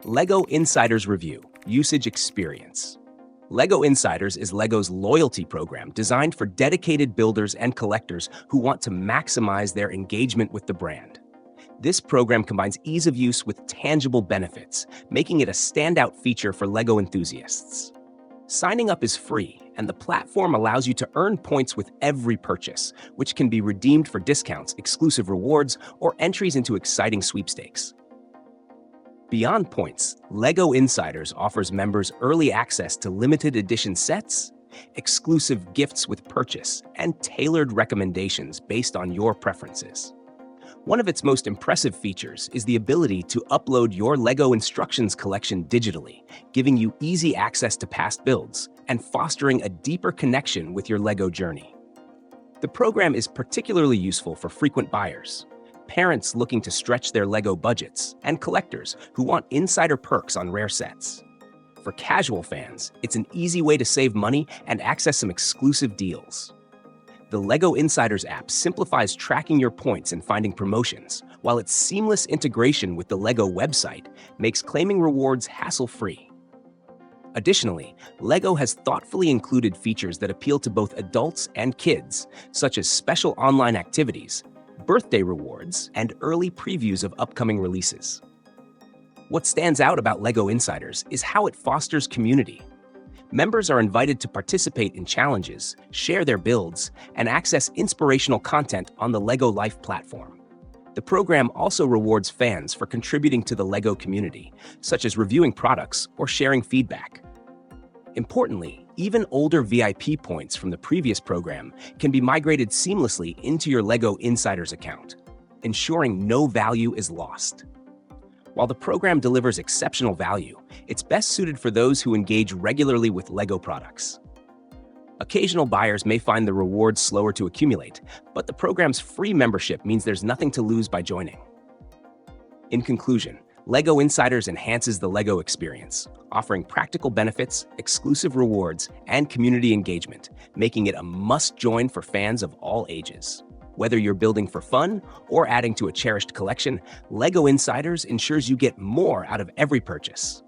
LEGO Insiders Review Usage Experience. LEGO Insiders is LEGO's loyalty program designed for dedicated builders and collectors who want to maximize their engagement with the brand. This program combines ease of use with tangible benefits, making it a standout feature for LEGO enthusiasts. Signing up is free, and the platform allows you to earn points with every purchase, which can be redeemed for discounts, exclusive rewards, or entries into exciting sweepstakes. Beyond points, LEGO Insiders offers members early access to limited edition sets, exclusive gifts with purchase, and tailored recommendations based on your preferences. One of its most impressive features is the ability to upload your LEGO instructions collection digitally, giving you easy access to past builds and fostering a deeper connection with your LEGO journey. The program is particularly useful for frequent buyers, parents looking to stretch their LEGO budgets, and collectors who want insider perks on rare sets. For casual fans, it's an easy way to save money and access some exclusive deals. The LEGO Insiders app simplifies tracking your points and finding promotions, while its seamless integration with the LEGO website makes claiming rewards hassle-free. Additionally, LEGO has thoughtfully included features that appeal to both adults and kids, such as special online activities, birthday rewards, and early previews of upcoming releases. What stands out about LEGO Insiders is how it fosters community. Members are invited to participate in challenges, share their builds, and access inspirational content on the LEGO Life platform. The program also rewards fans for contributing to the LEGO community, such as reviewing products or sharing feedback. Importantly, even older VIP points from the previous program can be migrated seamlessly into your LEGO Insiders account, ensuring no value is lost. While the program delivers exceptional value, it's best suited for those who engage regularly with LEGO products. Occasional buyers may find the rewards slower to accumulate, but the program's free membership means there's nothing to lose by joining. In conclusion, LEGO Insiders enhances the LEGO experience, offering practical benefits, exclusive rewards, and community engagement, making it a must-join for fans of all ages. Whether you're building for fun or adding to a cherished collection, LEGO Insiders ensures you get more out of every purchase.